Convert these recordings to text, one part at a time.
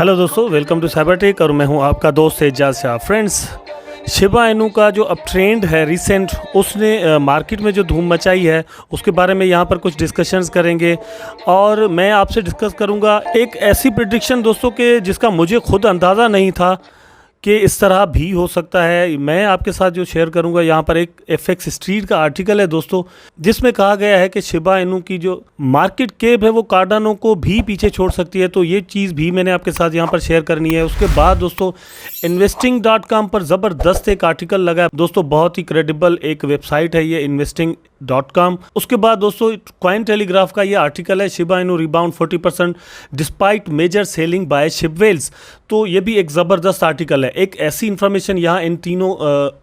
Hello दोस्तों, welcome to cyber tech और मैं हूं आपका दोस्त Ejaz Shah. Friends, Shiba Inu का जो अब ट्रेंड है रिसेंट, उसने मार्केट में जो धूम मचाई है उसके बारे में यहाँ पर कुछ डिस्कशंस करेंगे। और मैं आपसे डिस्कस करूँगा एक ऐसी प्रेडिक्शन दोस्तों के जिसका मुझे खुद अंदाज़ा नहीं था कि इस तरह भी हो सकता है। मैं आपके साथ जो शेयर करूंगा यहाँ पर एक FX स्ट्रीट का आर्टिकल है दोस्तों, जिसमें कहा गया है कि शिबा इनू की जो मार्केट कैप है वो कार्डानो को भी पीछे छोड़ सकती है। तो ये चीज़ भी मैंने आपके साथ यहाँ पर शेयर करनी है। उसके बाद दोस्तों investing.com पर ज़बरदस्त एक आर्टिकल लगा है दोस्तों, बहुत ही क्रेडिबल एक वेबसाइट है ये investing.com। उसके बाद दोस्तों कॉइन टेलीग्राफ का ये आर्टिकल है, Shiba Inu rebound 40% despite major selling by ship whales. तो ये भी एक ज़बरदस्त आर्टिकल है। एक ऐसी इन्फॉर्मेशन यहाँ इन तीनों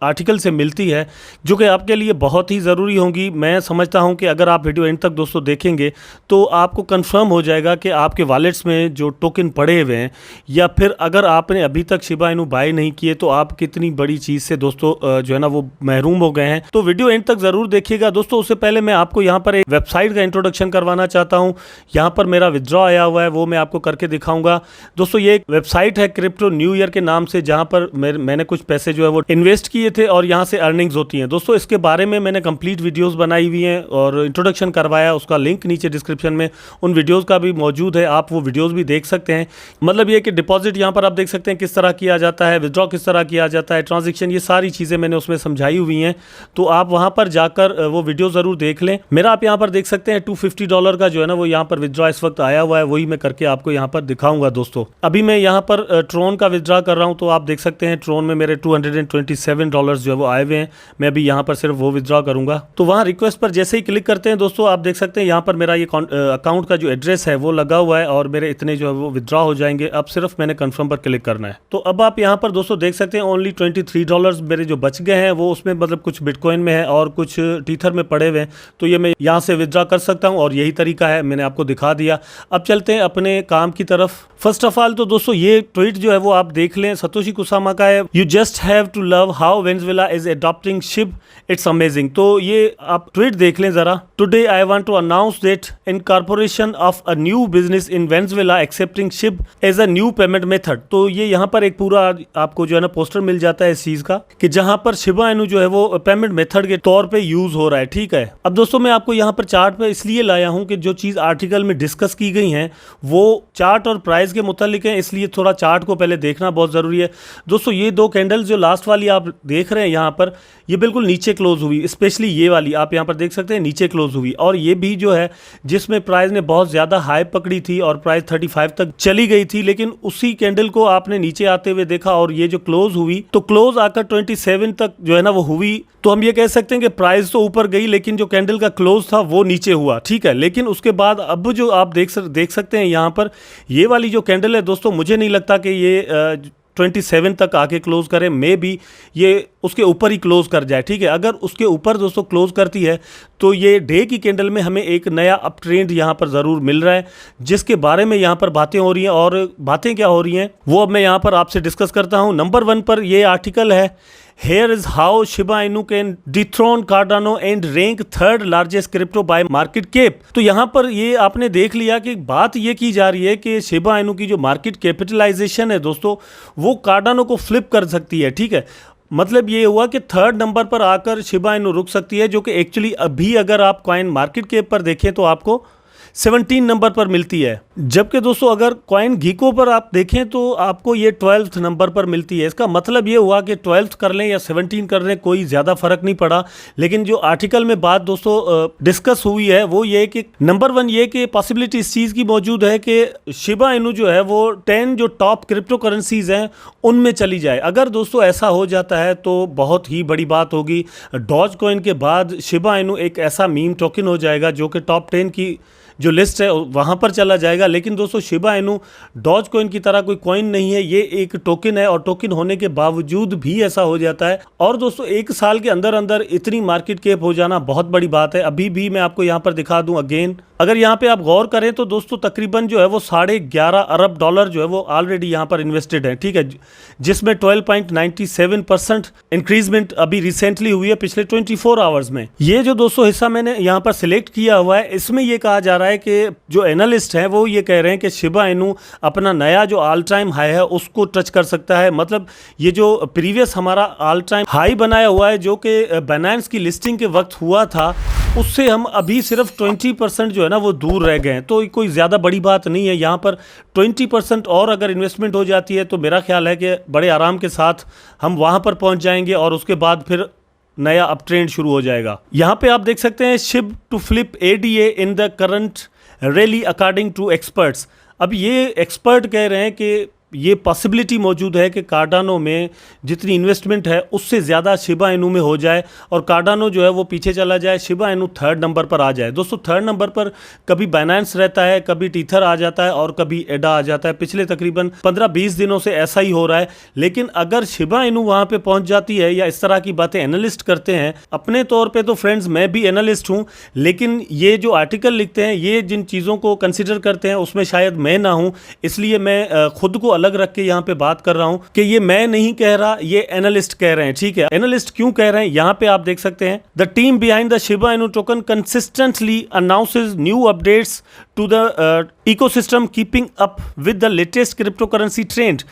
आर्टिकल से मिलती है जो कि आपके लिए बहुत ही ज़रूरी होगी। मैं समझता हूँ कि अगर आप वीडियो एंड तक दोस्तों देखेंगे तो आपको कंफर्म हो जाएगा कि आपके वॉलेट्स में जो टोकन पड़े हुए हैं, या फिर अगर आपने अभी तक शिबा इनू बाय नहीं किए तो आप कितनी बड़ी चीज़ से दोस्तों जो है ना वो महरूम हो गए हैं। तो वीडियो एंड तक ज़रूर देखिएगा दोस्तों। उससे पहले मैं आपको यहाँ पर एक वेबसाइट का इंट्रोडक्शन करवाना चाहता हूँ। यहाँ पर मेरा विथड्रॉ आया हुआ है, वो मैं आपको करके दिखाऊंगा दोस्तों। ये एक वेबसाइट है क्रिप्टो न्यू ईयर के नाम से, जहाँ पर मैंने कुछ पैसे जो है वो इन्वेस्ट किए थे और यहाँ से अर्निंग्स होती हैं दोस्तों। इसके बारे में मैंने कंप्लीट वीडियोस बनाई हुई हैं और इंट्रोडक्शन करवाया, उसका लिंक नीचे डिस्क्रिप्शन में उन वीडियोस का भी मौजूद है, आप वो वीडियोस भी देख सकते हैं। मतलब ये कि डिपॉजिट यहाँ पर आप देख सकते हैं किस तरह किया जाता है, विथड्रॉ किस तरह किया जाता है, ट्रांजेक्शन, ये सारी चीज़ें मैंने उसमें समझाई हुई हैं। तो आप वहाँ पर जाकर वो वीडियो ज़रूर देख लें। मेरा आप यहाँ पर देख सकते हैं $250 का जो है ना वो यहाँ पर विथड्रॉ इस वक्त आया हुआ है, वही मैं करके आपको यहाँ पर दिखाऊंगा दोस्तों। अभी मैं यहाँ पर ट्रोन का विथड्रॉ कर रहा हूँ, तो आप देख सकते हैं ट्रोन में मेरे $227 जो है वो आए हुए हैं। मैं अभी यहाँ पर सिर्फ वो विथड्रॉ करूँगा। तो वहाँ रिक्वेस्ट पर जैसे ही क्लिक करते हैं दोस्तों, आप देख सकते हैं यहाँ पर मेरा ये अकाउंट का जो एड्रेस है वो लगा हुआ है और मेरे इतने जो है वो विथड्रॉ हो जाएंगे। अब सिर्फ मैंने कन्फर्म पर क्लिक करना है। तो अब आप यहाँ पर दोस्तों देख सकते हैं ओनली $23 मेरे जो बच गए हैं, वो उसमें मतलब कुछ बिटकॉइन में है और कुछ टीथर में पड़े हुए हैं। तो ये मैं यहाँ से विथड्रॉ कर सकता हूँ और यही तरीका है, मैंने आपको दिखा दिया। अब चलते हैं अपने काम की तरफ। फर्स्ट ऑफ ऑल तो दोस्तों ये ट्वीट जो है वो आप देख लें, सतोशी कुसामा का है। You just have to love how Venezuela is adopting Shib, it's amazing. तो ये आप ट्वीट देख लें जरा। Today I want to announce that incorporation of a new business in Venezuela accepting Shib as a new payment method. तो ये यहाँ पर एक पूरा आपको जो है ना पोस्टर मिल जाता है इस चीज का, कि जहाँ पर शिबा इनू जो है वो पेमेंट मेथड के तौर पे यूज हो रहा है। ठीक है, अब दोस्तों मैं आपको यहाँ पर चार्ट पे इसलिए लाया हूँ कि जो चीज आर्टिकल में डिस्कस की गई है वो चार्ट और प्राइस के मुतालिक है, इसलिए थोड़ा चार्ट को पहले देखना बहुत जरूरी है दोस्तों। ये दो कैंडल्स जो लास्ट वाली आप देख रहे हैं यहाँ पर, ये बिल्कुल नीचे क्लोज हुई, स्पेशली ये वाली आप यहाँ पर देख सकते हैं नीचे क्लोज हुई। और ये भी जो है जिसमें प्राइस ने बहुत ज़्यादा हाई पकड़ी थी और प्राइस 35 तक चली गई थी, लेकिन उसी कैंडल को आपने नीचे आते हुए देखा और ये जो क्लोज हुई तो क्लोज आकर 27 तक जो है ना वो हुई। तो हम ये कह सकते हैं कि प्राइस तो ऊपर गई लेकिन जो कैंडल का क्लोज था वो नीचे हुआ। ठीक है, लेकिन उसके बाद अब जो आप देख सकते हैं यहाँ पर ये वाली जो कैंडल है दोस्तों, मुझे नहीं लगता कि ये 27 तक आके क्लोज करे, मे बी ये उसके ऊपर ही क्लोज कर जाए। ठीक है, अगर उसके ऊपर दोस्तों क्लोज करती है तो ये डे की कैंडल में हमें एक नया अप ट्रेंड यहाँ पर ज़रूर मिल रहा है, जिसके बारे में यहाँ पर बातें हो रही हैं। और बातें क्या हो रही हैं वो अब मैं यहाँ पर आपसे डिस्कस करता हूँ। नंबर 1 पर ये आर्टिकल है, Here is how Shiba Inu can dethrone Cardano and rank third largest crypto by market cap। तो यहाँ पर ये आपने देख लिया कि बात ये की जा रही है कि शिबा इनू की जो मार्केट कैपिटलाइजेशन है दोस्तों वो कार्डानो को फ्लिप कर सकती है। ठीक है, मतलब ये हुआ कि थर्ड नंबर पर आकर शिबा इनू रुक सकती है, जो कि एक्चुअली अभी अगर आप कॉइन मार्केट कैप पर देखें तो आपको 17 नंबर पर मिलती है, जबकि दोस्तों अगर कॉइन घीको पर आप देखें तो आपको ये 12th नंबर पर मिलती है। इसका मतलब ये हुआ कि 12th कर लें या 17 कर लें कोई ज़्यादा फर्क नहीं पड़ा। लेकिन जो आर्टिकल में बात दोस्तों डिस्कस हुई है वो ये कि नंबर 1 ये कि पॉसिबिलिटी इस चीज़ की मौजूद है कि शिबा इनू जो है वो 10 जो टॉप क्रिप्टो करेंसीज हैं उनमें चली जाए। अगर दोस्तों ऐसा हो जाता है तो बहुत ही बड़ी बात होगी। डॉज कॉइन के बाद शिबा इनू एक ऐसा मीम टोकन हो जाएगा जो कि टॉप 10 की जो लिस्ट है वहाँ पर चला जाएगा। लेकिन दोस्तों शिबा इनू डॉज कॉइन की तरह कोई कॉइन नहीं है, ये एक टोकन है और टोकन होने के बावजूद भी ऐसा हो जाता है। और दोस्तों 1 साल के अंदर अंदर इतनी मार्केट कैप हो जाना बहुत बड़ी बात है। अभी भी मैं आपको यहाँ पर दिखा दूँ अगेन, अगर यहाँ पे आप गौर करें तो दोस्तों तकरीबन जो है वो $11.5 अरब जो है वो ऑलरेडी यहाँ पर इन्वेस्टेड है। ठीक है, जिसमें 12.97% इंक्रीजमेंट अभी रिसेंटली हुई है पिछले 24 आवर्स में। ये जो दोस्तों हिस्सा मैंने यहाँ पर सिलेक्ट किया हुआ है, इसमें ये कहा जा रहा है है कि जो एनालिस्ट हैं वो ये कह रहे हैं कि शिबा इनू अपना नया जो ऑल टाइम हाई है उसको टच कर सकता है। मतलब ये जो प्रीवियस हमारा ऑल टाइम हाई बनाया हुआ है जो कि बाइनेंस की लिस्टिंग के वक्त हुआ था, उससे हम अभी सिर्फ 20% जो है ना वो दूर रह गए हैं। तो कोई ज़्यादा बड़ी बात नहीं है, यहाँ पर 20% और अगर इन्वेस्टमेंट हो जाती है तो मेरा ख्याल है कि बड़े आराम के साथ हम वहाँ पर पहुँच जाएंगे और उसके बाद फिर नया अप ट्रेंड शुरू हो जाएगा। यहाँ पे आप देख सकते हैं Shib to flip ADA in the current rally according to experts. अब ये एक्सपर्ट कह रहे हैं कि ये पॉसिबिलिटी मौजूद है कि कार्डानो में जितनी इन्वेस्टमेंट है उससे ज़्यादा शिबा इनू में हो जाए और कार्डानो जो है वो पीछे चला जाए, शिबा इनू थर्ड नंबर पर आ जाए। दोस्तों थर्ड नंबर पर कभी बाइनेंस रहता है, कभी टीथर आ जाता है और कभी एडा आ जाता है। पिछले तकरीबन 15-20 दिनों से ऐसा ही हो रहा है। लेकिन अगर शिबा इनू वहाँ पर पहुँच जाती है या इस तरह की बातें एनालिस्ट करते हैं, अपने तौर पर तो फ्रेंड्स मैं भी एनालिस्ट हूँ, लेकिन ये जो आर्टिकल लिखते हैं ये जिन चीज़ों को कंसिडर करते हैं उसमें शायद मैं ना हूँ, इसलिए मैं खुद को अलग रख के यहाँ पे बात कर रहा हूँ कि ये मैं नहीं कह रहा, ये एनालिस्ट कह रहे हैं। ठीक है, एनालिस्ट क्यों कह रहे हैं यहाँ पे आप देख सकते हैं। The team behind the Shiba Inu token consistently announces new updates to the ecosystem keeping up with the latest crypto currency trend.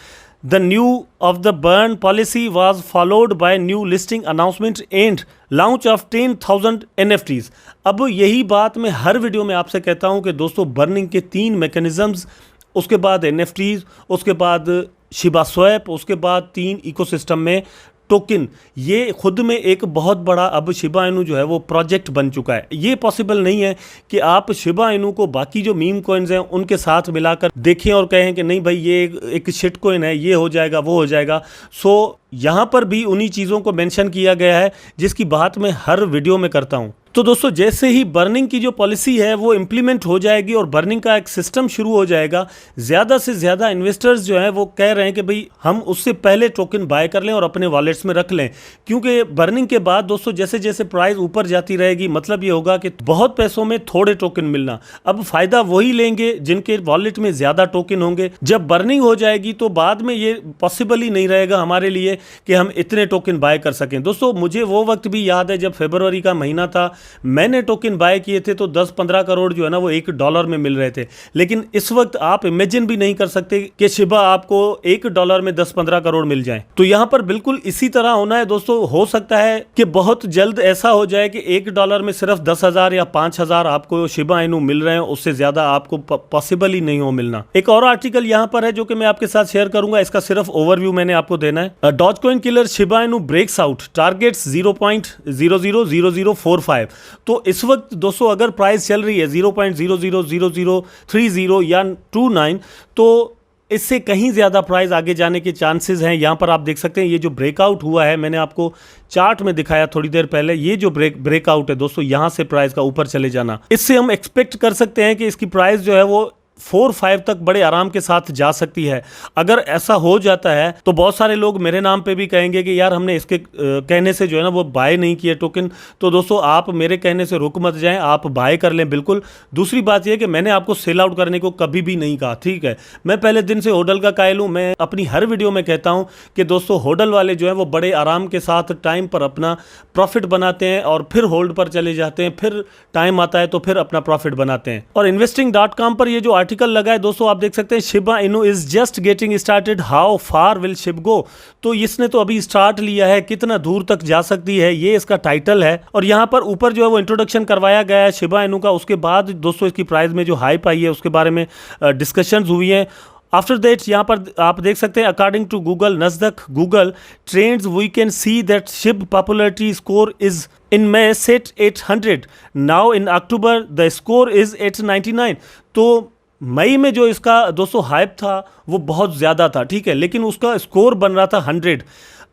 The new of the burn policy was followed by new listing announcement and launch of 10,000 NFTs। अब यही बात मैं हर video में आपसे कहता हूं कि दोस्तों बर्निंग के 3 मैकेनिज्म्स, उसके बाद NFTs, उसके बाद शिबा स्वैप, उसके बाद 3 इकोसिस्टम में टोकन, ये खुद में एक बहुत बड़ा अब शिबा इनू जो है वो प्रोजेक्ट बन चुका है। ये पॉसिबल नहीं है कि आप शिबा इनू को बाकी जो मीम कॉइन्स हैं उनके साथ मिलाकर देखें और कहें कि नहीं भाई ये एक शिट कॉइन है, ये हो जाएगा वो हो जाएगा। सो यहाँ पर भी उन्हीं चीज़ों को मेंशन किया गया है जिसकी बात मैं हर वीडियो में करता हूँ। तो दोस्तों जैसे ही बर्निंग की जो पॉलिसी है वो इम्प्लीमेंट हो जाएगी और बर्निंग का एक सिस्टम शुरू हो जाएगा, ज़्यादा से ज़्यादा इन्वेस्टर्स जो हैं वो कह रहे हैं कि भाई हम उससे पहले टोकन बाय कर लें और अपने वॉलेट्स में रख लें, क्योंकि बर्निंग के बाद दोस्तों जैसे जैसे प्राइस ऊपर जाती रहेगी मतलब ये होगा कि बहुत पैसों में थोड़े टोकन मिलना। अब फ़ायदा वही लेंगे जिनके वॉलेट में ज़्यादा टोकन होंगे। जब बर्निंग हो जाएगी तो बाद में ये पॉसिबल ही नहीं रहेगा हमारे लिए कि हम इतने टोकन बाय कर सकें। दोस्तों मुझे वो वक्त भी याद है जब फरवरी का महीना था, मैंने टोकन बाय किए थे तो 10-15 करोड़ जो है ना वो $1 में मिल रहे थे। लेकिन इस वक्त आप इमेजिन भी नहीं कर सकते कि शिबा आपको $1 में 10-15 करोड़ मिल जाए। तो यहाँ पर बिल्कुल इसी तरह होना है दोस्तों। हो सकता है कि बहुत जल्द ऐसा हो जाए कि $1 में सिर्फ 10,000 या 5,000 आपको शिबा इनू मिल रहे हैं, उससे ज्यादा आपको पॉसिबल ही नहीं हो मिलना। एक और आर्टिकल यहाँ पर है जो कि मैं आपके साथ शेयर करूंगा, इसका सिर्फ ओवरव्यू मैंने आपको देना है। Dogecoin killer Shiba Inu breaks out, targets 0.000045। तो इस वक्त दोस्तों अगर प्राइस चल रही है 0.000030 या 29, तो इससे कहीं ज़्यादा प्राइस आगे जाने के चांसेस हैं। यहाँ पर आप देख सकते हैं ये जो ब्रेकआउट हुआ है, मैंने आपको चार्ट में दिखाया थोड़ी देर पहले, ये जो ब्रेकआउट है दोस्तों, यहाँ से प्राइस का ऊपर चले जाना, इससे हम एक्सपेक्ट कर सकते हैं कि इसकी प्राइस जो है वो 4-5 तक बड़े आराम के साथ जा सकती है। अगर ऐसा हो जाता है तो बहुत सारे लोग मेरे नाम पे भी कहेंगे कि यार हमने इसके कहने से जो है ना वो बाय नहीं किए टोकन। तो दोस्तों आप मेरे कहने से रुक मत जाएं, आप बाय कर लें बिल्कुल। दूसरी बात यह कि मैंने आपको सेल आउट करने को कभी भी नहीं कहा, ठीक है। मैं पहले दिन से होडल का कायल हूँ। मैं अपनी हर वीडियो में कहता हूँ कि दोस्तों होडल वाले जो है वो बड़े आराम के साथ टाइम पर अपना प्रॉफिट बनाते हैं और फिर होल्ड पर चले जाते हैं, फिर टाइम आता है तो फिर अपना प्रॉफिट बनाते हैं। और investing.com पर ये जो आर्टिकल लगा है दोस्तों, आप देख सकते हैं Shiba Inu is just getting started, how far will Shiv गो। तो इसने तो अभी स्टार्ट लिया है, कितना दूर तक जा सकती है, ये इसका टाइटल है। और यहाँ पर ऊपर जो है वो इंट्रोडक्शन करवाया गया है शिबा इनू का। उसके बाद दोस्तों इसकी प्राइस में जो हाइप आई है उसके बारे में डिस्कशंस हुई हैं। आफ्टर दैट यहाँ पर आप देख सकते हैं according to Google Nasdaq Google Trends we can see that Shib popularity score is in May set 800, now in October the score is 899। तो मई में जो इसका दोस्तों हाइप था वो बहुत ज़्यादा था, ठीक है, लेकिन उसका स्कोर बन रहा था 100।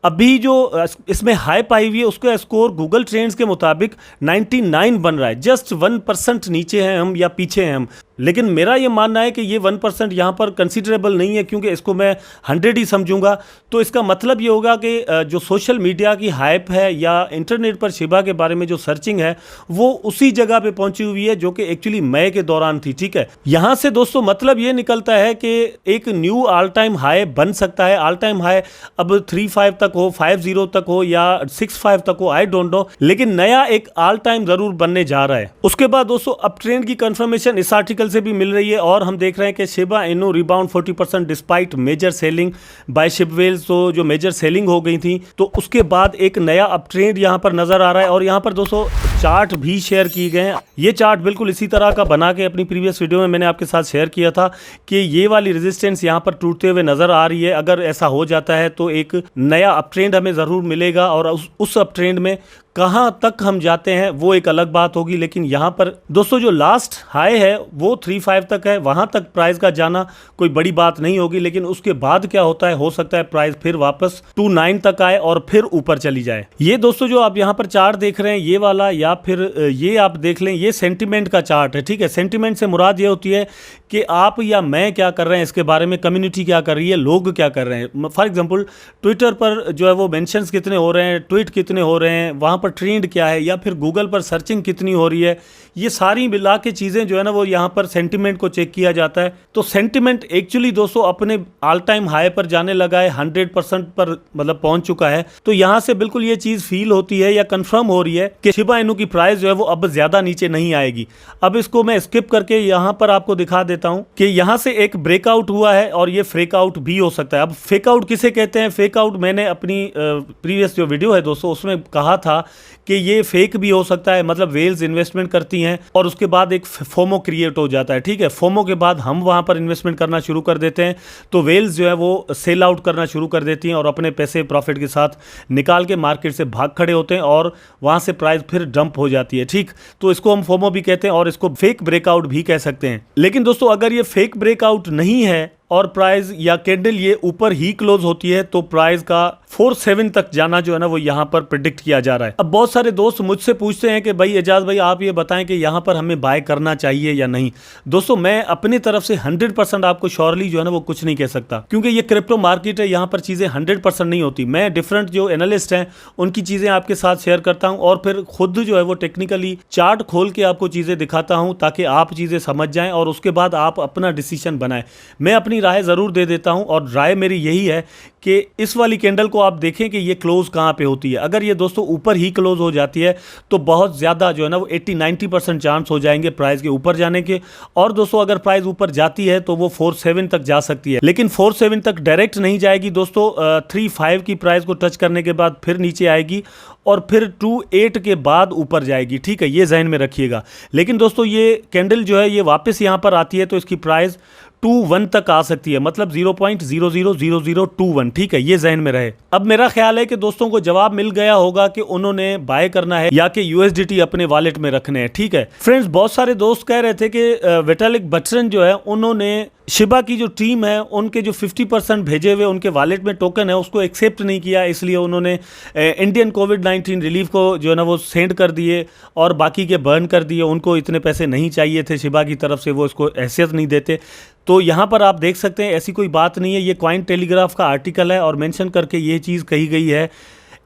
अभी जो इसमें हाइप आई हुई है उसका स्कोर गूगल ट्रेंड्स के मुताबिक 99 बन रहा है। जस्ट 1% नीचे हैं हम या पीछे हैं हम। लेकिन मेरा ये मानना है कि ये 1% यहाँ पर कंसिडरेबल नहीं है, क्योंकि इसको मैं 100 ही समझूंगा। तो इसका मतलब ये होगा कि जो सोशल मीडिया की हाइप है या इंटरनेट पर शिबा के बारे में जो सर्चिंग है वो उसी जगह पे पहुंची हुई है जो कि एक्चुअली मई के दौरान थी। ठीक है, यहाँ से दोस्तों मतलब ये निकलता है कि एक न्यू ऑल टाइम हाई बन सकता है। ऑल टाइम हाई अब 35 तक हो, 50 तक हो या 65 तक हो, आई डोंट नो, लेकिन नया एक ऑल टाइम जरूर बनने जा रहा है। उसके बाद दोस्तों अप ट्रेंड की कंफर्मेशन इस आर्टिकल से भी मिल रही है और हम देख रहे हैं कि Shiba Inu rebound 40% despite major selling by ship whales. तो जो मेजर सेलिंग हो गई थी तो उसके बाद एक नया अप ट्रेंड यहां पर नजर आ रहा है। और यहां पर दोस्तों चार्ट भी शेयर किए गए हैं। ये चार्ट बिल्कुल इसी तरह का बना के अपनी प्रीवियस वीडियो में मैंने आपके साथ शेयर किया था कि ये वाली रेजिस्टेंस यहां पर टूटते हुए नजर आ रही है। अगर ऐसा हो जाता है तो एक नया अप ट्रेंड हमें जरूर मिलेगा और उस अप ट्रेंड में कहां तक हम जाते हैं वो एक अलग बात होगी। लेकिन यहां पर दोस्तों जो लास्ट हाई है वो 35 तक है, वहां तक प्राइस का जाना कोई बड़ी बात नहीं होगी। लेकिन उसके बाद क्या होता है, हो सकता है प्राइस फिर वापस 29 तक आए और फिर ऊपर चली जाए। ये दोस्तों जो आप यहां पर चार्ट देख रहे हैं ये वाला, या फिर ये आप देख लें, ये सेंटिमेंट का चार्ट है। ठीक है, सेंटिमेंट से मुराद ये होती है कि आप या मैं क्या कर रहे हैं इसके बारे में, कम्युनिटी क्या कर रही है, लोग क्या कर रहे हैं। फॉर एग्जांपल ट्विटर पर जो है वो मेंशंस कितने हो रहे हैं, ट्वीट कितने हो रहे हैं, वहां पर ट्रेंड क्या है, या फिर गूगल पर सर्चिंग कितनी हो रही है, ये सारी मिला के चीज़ें जो है ना वो यहाँ पर सेंटिमेंट को चेक किया जाता है। तो सेंटिमेंट एक्चुअली दोस्तों अपने ऑल टाइम हाई पर जाने लगा है, 100% पर मतलब पहुंच चुका है। तो यहाँ से बिल्कुल ये चीज़ फील होती है या कंफर्म हो रही है कि शिबा इनू की प्राइस जो है वो अब ज़्यादा नीचे नहीं आएगी। अब इसको मैं स्किप करके यहाँ पर आपको दिखा देता हूँ कि यहाँ से एक ब्रेकआउट हुआ है और ये फेकआउट भी हो सकता है। अब फेकआउट किसे कहते हैं? फेकआउट मैंने अपनी प्रीवियस जो वीडियो है दोस्तों उसमें कहा था कि ये फेक भी हो सकता है, मतलब वेल्स इन्वेस्टमेंट करती हैं और उसके बाद एक फोमो क्रिएट हो जाता है। ठीक है, फोमो के बाद हम वहां पर इन्वेस्टमेंट करना शुरू कर देते हैं तो वेल्स जो है वो सेल आउट करना शुरू कर देती हैं और अपने पैसे प्रॉफिट के साथ निकाल के मार्केट से भाग खड़े होते हैं और वहां से प्राइस फिर डंप हो जाती है। ठीक, तो इसको हम फोमो भी कहते हैं और इसको फेक ब्रेकआउट भी कह सकते हैं। लेकिन दोस्तों अगर ये फेक ब्रेकआउट नहीं है और प्राइस या कैंडल ये ऊपर ही क्लोज होती है तो प्राइस का 47 तक जाना जो है ना वो यहाँ पर प्रिडिक्ट किया जा रहा है। अब बहुत सारे दोस्त मुझसे पूछते हैं कि भाई एजाज भाई आप ये बताएं कि यहाँ पर हमें बाय करना चाहिए या नहीं। दोस्तों मैं अपनी तरफ से 100% आपको श्योरली जो है ना वो कुछ नहीं कह सकता, क्योंकि ये क्रिप्टो मार्केट है, यहाँ पर चीज़ें 100% नहीं होती। मैं डिफरेंट जो एनालिस्ट हैं उनकी चीज़ें आपके साथ शेयर करता हूँ और फिर खुद जो है वो टेक्निकली चार्ट खोल के आपको चीज़ें दिखाता हूँ ताकि आप चीज़ें समझ जाएं और उसके बाद आप अपना डिसीजन बनाएं। मैं अपनी राय ज़रूर दे देता हूं और राय मेरी यही है कि इस वाली कैंडल को आप देखें कि ये क्लोज कहां पे होती है। अगर ये दोस्तों ऊपर ही क्लोज हो जाती है तो बहुत ज़्यादा जो है ना वो 80-90% चांस हो जाएंगे प्राइस के ऊपर जाने के। और दोस्तों अगर प्राइस ऊपर जाती है तो वो 47 तक जा सकती है, लेकिन 47 तक डायरेक्ट नहीं जाएगी दोस्तों। 35 की प्राइस को टच करने के बाद फिर नीचे आएगी और फिर 28 के बाद ऊपर जाएगी। ठीक है, ये जहन में रखिएगा। लेकिन दोस्तों ये कैंडल जो है ये वापस यहाँ पर आती है तो इसकी प्राइस 21 तक आ सकती है, मतलब 0.000021। ठीक है, ये जहन में रहे। अब मेरा ख्याल है कि दोस्तों को जवाब मिल गया होगा कि उन्होंने बाय करना है या कि यूएसडीटी अपने वॉलेट में रखने हैं। ठीक है फ्रेंड्स, बहुत सारे दोस्त कह रहे थे कि विटालिक बटरसन जो है उन्होंने शिबा की जो टीम है उनके जो 50% भेजे हुए उनके वॉलेट में टोकन है उसको एक्सेप्ट नहीं किया, इसलिए उन्होंने इंडियन कोविड-19 रिलीफ को जो है ना वो सेंड कर दिए और बाकी के बर्न कर दिए। उनको इतने पैसे नहीं चाहिए थे शिबा की तरफ से, वो इसको हैसियत नहीं देते। तो यहाँ पर आप देख सकते हैं ऐसी कोई बात नहीं है। ये कॉइन टेलीग्राफ का आर्टिकल है और मेंशन करके ये चीज़ कही गई है।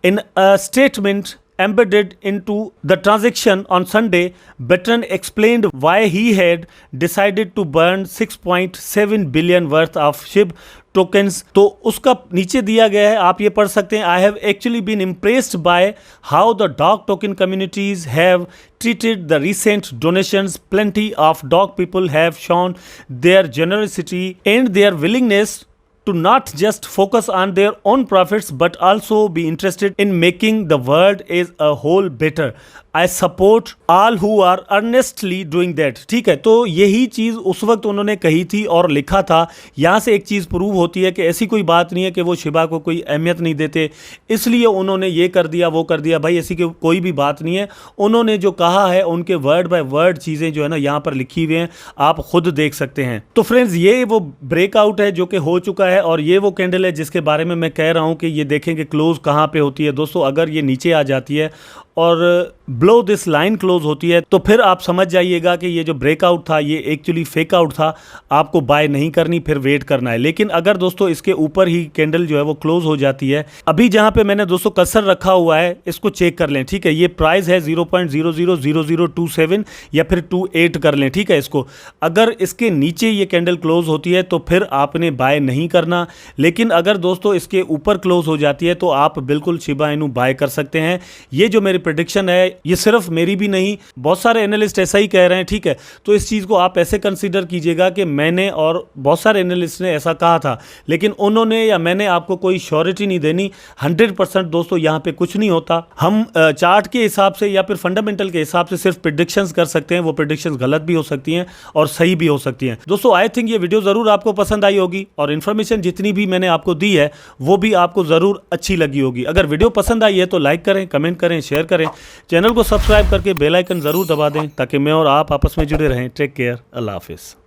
In a statement embedded into the transaction on Sunday, Bertrand explained why he had decided to burn 6.7 billion worth of SHIB tokens। तो उसका नीचे दिया गया है, आप ये पढ़ सकते हैं। I have actually been impressed by how the dog token communities have treated the recent donations. Plenty of dog people have shown their generosity and their willingness to not just focus on their own profits but also be interested in making the world as a whole better. I support all who are earnestly doing that। ठीक है, तो यही चीज़ उस वक्त उन्होंने कही थी और लिखा था। यहाँ से एक चीज़ प्रूव होती है कि ऐसी कोई बात नहीं है कि वो शिबा को कोई अहमियत नहीं देते इसलिए उन्होंने ये कर दिया वो कर दिया। भाई ऐसी कोई भी बात नहीं है। उन्होंने जो कहा है उनके वर्ड बाय वर्ड चीज़ें जो है ना यहाँ पर लिखी हुई हैं, आप खुद देख सकते हैं। तो फ्रेंड्स ये वो ब्रेकआउट है जो कि हो चुका है और ये वो कैंडल है जिसके बारे में मैं कह रहा हूँ कि ये देखेंगे क्लोज कहाँ पे होती है दोस्तों। अगर ये नीचे आ जाती है और ब्लो दिस लाइन क्लोज होती है तो फिर आप समझ जाइएगा कि ये जो ब्रेकआउट था ये एक्चुअली फेक आउट था, आपको बाय नहीं करनी, फिर वेट करना है। लेकिन अगर दोस्तों इसके ऊपर ही कैंडल जो है वो क्लोज हो जाती है, अभी जहां पे मैंने दोस्तों कर्सर रखा हुआ है इसको चेक कर लें, ठीक है। ये प्राइस है 0.000027 या फिर 28 कर लें, ठीक है। इसको अगर इसके नीचे ये कैंडल क्लोज होती है तो फिर आपने बाय नहीं करना। लेकिन अगर दोस्तों इसके ऊपर क्लोज हो जाती है तो आप बिल्कुल शिबा इनू बाय कर सकते हैं। ये जो मेरी प्रेडिक्शन है ये सिर्फ मेरी भी नहीं, बहुत सारे एनालिस्ट ऐसा ही कह रहे हैं, ठीक है। तो इस चीज़ को आप ऐसे कंसीडर कीजिएगा कि मैंने और बहुत सारे एनालिस्ट ने ऐसा कहा था, लेकिन उन्होंने या मैंने आपको कोई श्योरिटी नहीं देनी। 100% दोस्तों यहाँ पे कुछ नहीं होता। हम चार्ट के हिसाब से या फिर फंडामेंटल के हिसाब से सिर्फ प्रेडिक्शंस कर सकते हैं। वो प्रेडिक्शंस गलत भी हो सकती हैं और सही भी हो सकती हैं। दोस्तों आई थिंक ये वीडियो ज़रूर आपको पसंद आई होगी और इन्फॉर्मेशन जितनी भी मैंने आपको दी है वो भी आपको ज़रूर अच्छी लगी होगी। अगर वीडियो पसंद आई है तो लाइक करें, कमेंट करें, शेयर करें, चैनल को सब्सक्राइब करके बेल आइकन ज़रूर दबा दें ताकि मैं और आप आपस में जुड़े रहें। टेक केयर, अल्लाह हाफिज़।